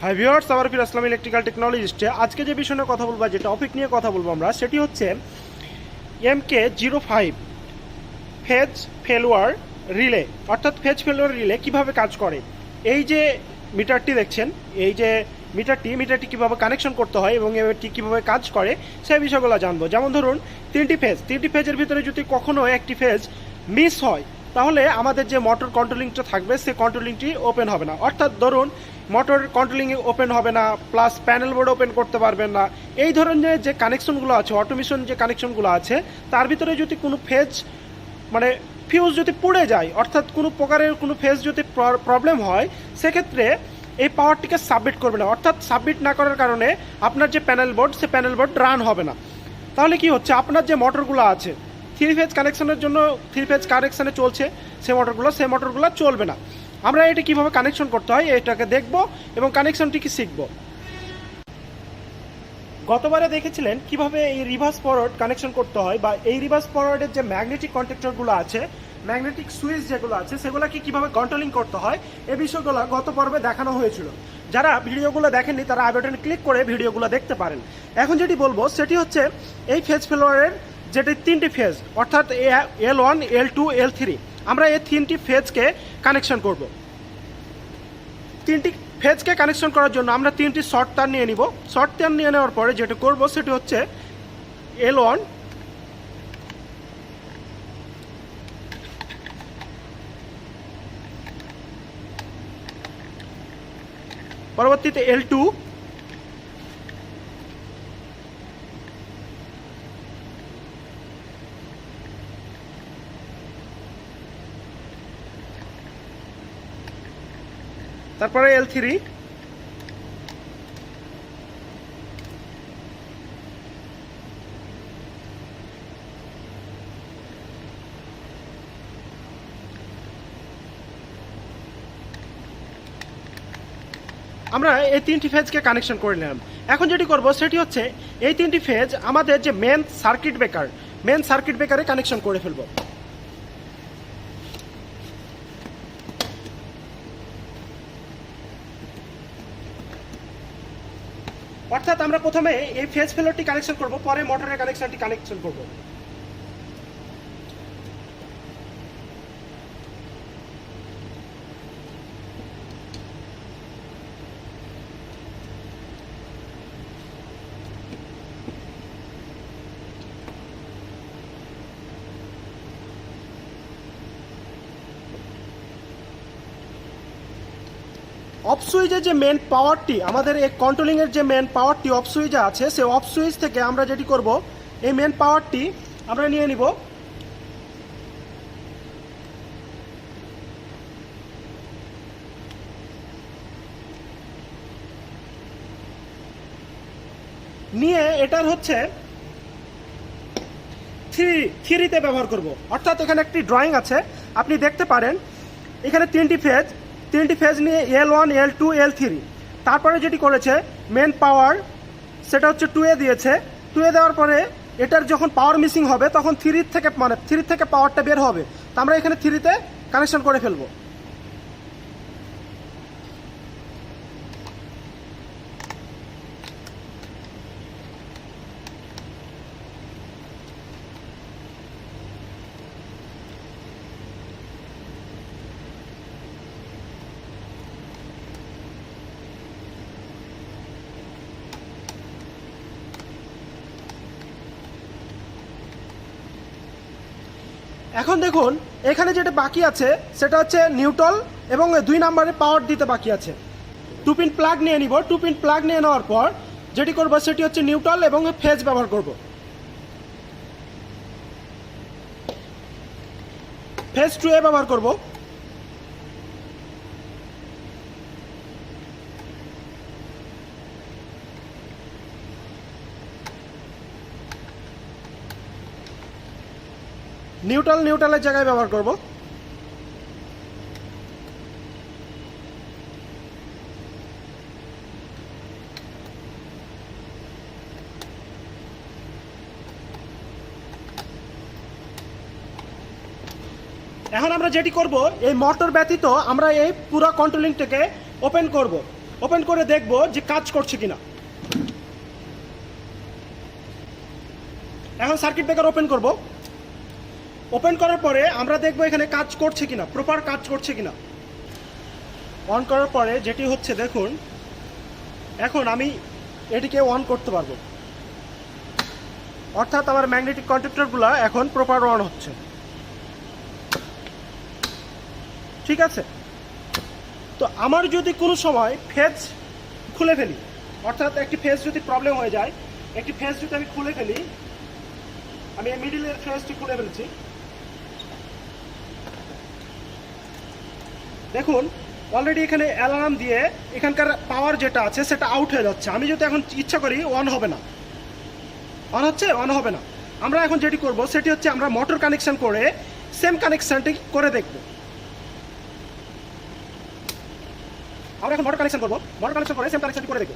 Hi viewers, আবার ফিরে আসলাম electrical টেকনোলজিস্টে। আজকে যে বিষয় নিয়ে কথা বলবো, যে টপিক নিয়ে কথা বলবো আমরা, সেটি হচ্ছে MK-05 ফেজ ফেলোয়ার রিলে, অর্থাৎ ফেজ ফেলোয়ার রিলে কীভাবে কাজ করে। এই যে মিটারটি দেখছেন, এই যে মিটারটি কীভাবে কানেকশন করতে হয় এবং এটি কীভাবে কাজ করে সেই বিষয়গুলো জানবো। যেমন ধরুন তিনটি ফেজের ভিতরে যদি কখনো একটি ফেজ মিস হয়, তাহলে আমাদের যে মোটর কন্ট্রোলিংটা থাকবে সেই কন্ট্রোলিংটি ওপেন হবে না। অর্থাৎ ধরুন মোটর কন্ট্রোলিং ওপেন হবে না, প্লাস প্যানেল বোর্ড ওপেন করতে পারবেন না। এই ধরনের যে কানেকশনগুলো আছে, অটোমেশন যে কানেকশনগুলো আছে, তার ভিতরে যদি কোনো ফেজ ফিউজ যদি পুড়ে যায়, অর্থাৎ কোনো প্রকারের কোনো ফেজ যদি প্রবলেম হয়, সেক্ষেত্রে এই পাওয়ারটিকে সাবমিট করবে না। অর্থাৎ সাবমিট না করার কারণে আপনার যে প্যানেল বোর্ড রান হবে না। তাহলে কি হচ্ছে, আপনার যে মোটরগুলো আছে থ্রি ফেজ কানেকশনের জন্য, থ্রি ফেজ কানেকশনে চলছে সেই মোটরগুলো চলবে না। আমরা এটা কিভাবে কানেকশন করতে হয় এটাকে দেখব এবং কানেকশনটি কি শিখব। গতবারে দেখেছিলেন কিভাবে এই রিভার্স ফরওয়ার্ড কানেকশন করতে হয়, বা এই রিভার্স ফরওয়ার্ডের যে ম্যাগনেটিক কন্ট্যাক্টরগুলো আছে, ম্যাগনেটিক সুইচ যেগুলো আছে, সেগুলোকে কিভাবে কন্ট্রোলিং করতে হয় এই বিষয়গুলো গত পর্বে দেখানো হয়েছিল। যারা ভিডিওগুলো দেখেননি তারা আই বাটনে ক্লিক করে ভিডিওগুলো দেখতে পারেন। এখন যেটি বলবো সেটি হচ্ছে এই ফেজ ফেলোয়ারের যেটি তিনটি ফেজ, অর্থাৎ L1, L2, L3, আমরা এই তিনটি ফেজকে কানেকশন করব। তিনটি ফেজকে কানেকশন করার জন্য আমরা তিনটি শর্ট তার নিয়ে নিব। শর্ট তার নিয়ে নেওয়ার পরে যেটা করব সেটি হচ্ছে L1, পরবর্তীতে L2, তারপরে L3, আমরা এই তিনটি ফেজকে কানেকশন করে নিলাম। এখন যেটি করব সেটি হচ্ছে এই তিনটি ফেজ আমাদের যে মেন সার্কিট ব্রেকারে কানেকশন করে ফেলব। অর্থাৎ আমরা প্রথমে এই ফেজ ফেলোয়ারটি কানেকশন করব, পরে মোটরের কানেকশনটি কানেকশন করব। অফ সুইচের যে মেন পাওয়ারটি, আমাদের এই কন্ট্রোলিংয়ের যে মেন পাওয়ারটি অফ সুইচে আছে, সেই অফ সুইচ থেকে আমরা যেটি করব, এই মেন পাওয়ারটি আমরা নিয়ে নিব। নিয়ে এটার হচ্ছে থ্রিতে ব্যবহার করব। অর্থাৎ এখানে একটি ড্রয়িং আছে, আপনি দেখতে পারেন এখানে তিনটি ফেজ নিয়ে L1, L2, L3। তারপরে যেটি করেছে মেন পাওয়ার সেটা হচ্ছে 2 দিয়েছে। 2 দেওয়ার পরে এটার যখন পাওয়ার মিসিং হবে তখন থ্রি থেকে পাওয়ারটা বের হবে। তো আমরা এখানে 3তে কানেকশন করে ফেলবো। এখন দেখুন এখানে যেটা বাকি আছে সেটা হচ্ছে নিউট্রাল এবং 2 নম্বরে পাওয়ার দিতে বাকি আছে। 2 পিন প্লাগ নিয়ে নিব। 2 পিন প্লাগ নিয়ে নেওয়ার পর যেটি করব সেটি হচ্ছে নিউট্রাল এবং ফেজ ব্যবহার করব। ফেজ 2 ব্যবহার করব। নিউট্রালের জায়গায় ব্যবহার করব। এখন আমরা যেটি করব, এই মোটর ব্যতীত আমরা এই পুরো কন্ট্রোলিংটাকে ওপেন করব। ওপেন করে দেখব যে কাজ করছে কিনা। এখন সার্কিট ব্রেকার ওপেন করব। ওপেন করার পরে আমরা দেখব এখানে কাজ করছে কিনা, প্রপার কাজ করছে কিনা। অন করার পরে যেটি হচ্ছে দেখুন, এখন আমি এটিকে অন করতে পারবো, অর্থাৎ আমার ম্যাগনেটিক কন্ডাক্টরগুলো এখন প্রপার অন হচ্ছে। ঠিক আছে, তো আমার যদি কোনো সময় ফেজ খুলে ফেলি, অর্থাৎ একটি ফেজ যদি প্রবলেম হয়ে যায়, একটি ফেজ যদি আমি খুলে ফেলি, আমি এই মিডিলের ফেজটি খুলে ফেলছি, দেখুন অলরেডি এখানে অ্যালার্ম দিয়ে এখানকার পাওয়ার যেটা আছে সেটা আউট হয়ে যাচ্ছে। আমি যদি এখন ইচ্ছা করি অন হবে না, অন হচ্ছে, অন হবে না। আমরা এখন যেটি করব সেটি হচ্ছে আমরা মোটর কানেকশন করে সেম কানেকশনটি করে দেখব। আমরা এখন মোটর কানেকশন করব, মোটর কানেকশন করে সেম কানেকশনটি করে দেখব।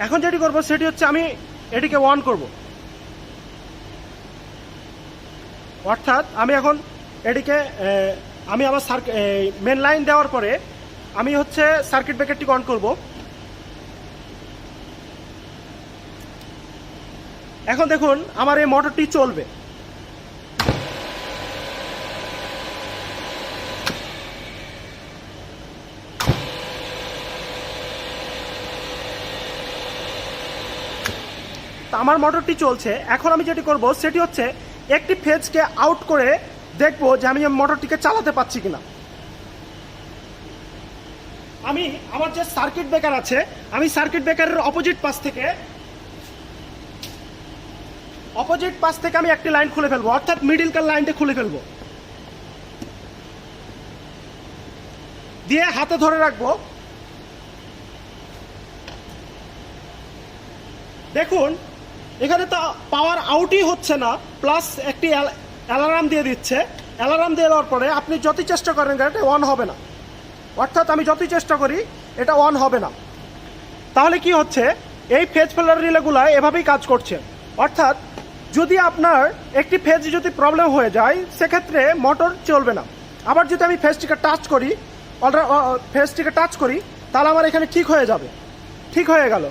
এখন যেটি করব সেটি হচ্ছে আমি এটিকে অন করব, অর্থাৎ আমি এখন এটিকে আমি আমার মেন লাইন দেওয়ার পরে আমি হচ্ছে সার্কিট ব্রেকারটিকে অন করব। এখন দেখুন আমার এই মোটরটি চলবে। আমার মোটরটি চলছে। এখন আমি যেটি করব সেটি হচ্ছে একটি ফেজকে আউট করে দেখব যে আমি মোটরটিকে চালাতে পারছি কিনা। আমি আমার যে সার্কিট ব্রেকার আছে, আমি সার্কিট ব্রেকারের অপোজিট পাশ থেকে আমি একটি লাইন খুলে ফেলবো, অর্থাৎ মিডিলকার লাইনটা খুলে ফেলবো, দিয়ে হাতে ধরে রাখবো। দেখুন এখানে তো পাওয়ার আউটই হচ্ছে না, প্লাস একটি অ্যালার্ম দিয়ে দিচ্ছে। অ্যালার্ম দিয়ে দেওয়ার পরে আপনি যতই চেষ্টা করেন এটা অন হবে না, অর্থাৎ আমি যতই চেষ্টা করি এটা অন হবে না। তাহলে কি হচ্ছে, এই ফেজ ফেলার রিলেগুলো এভাবেই কাজ করছে। অর্থাৎ যদি আপনার একটি ফেজ যদি প্রবলেম হয়ে যায় সেক্ষেত্রে মোটর চলবে না। আবার যদি আমি ফেজটিকে টাচ করি তাহলে আমার এখানে ঠিক হয়ে যাবে, ঠিক হয়ে গেল।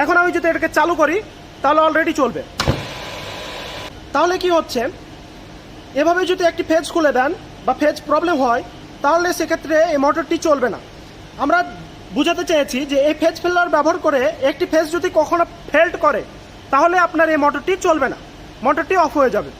এখন আমি যদি এটাকে চালু করি তাহলে অলরেডি চলবে। তাহলে কি হচ্ছে, এভাবে যদি একটি ফেজ খুলে দেন বা ফেজ প্রবলেম হয় তাহলে সেক্ষেত্রে এই মোটরটি চলবে না। আমরা বুঝাতে চেয়েছি যে এই ফেজ ফেলার ব্যবহার করে একটি ফেজ যদি কখনো ফেল্ট করে তাহলে আপনার এই মোটরটি চলবে না, মোটরটি অফ হয়ে যাবে।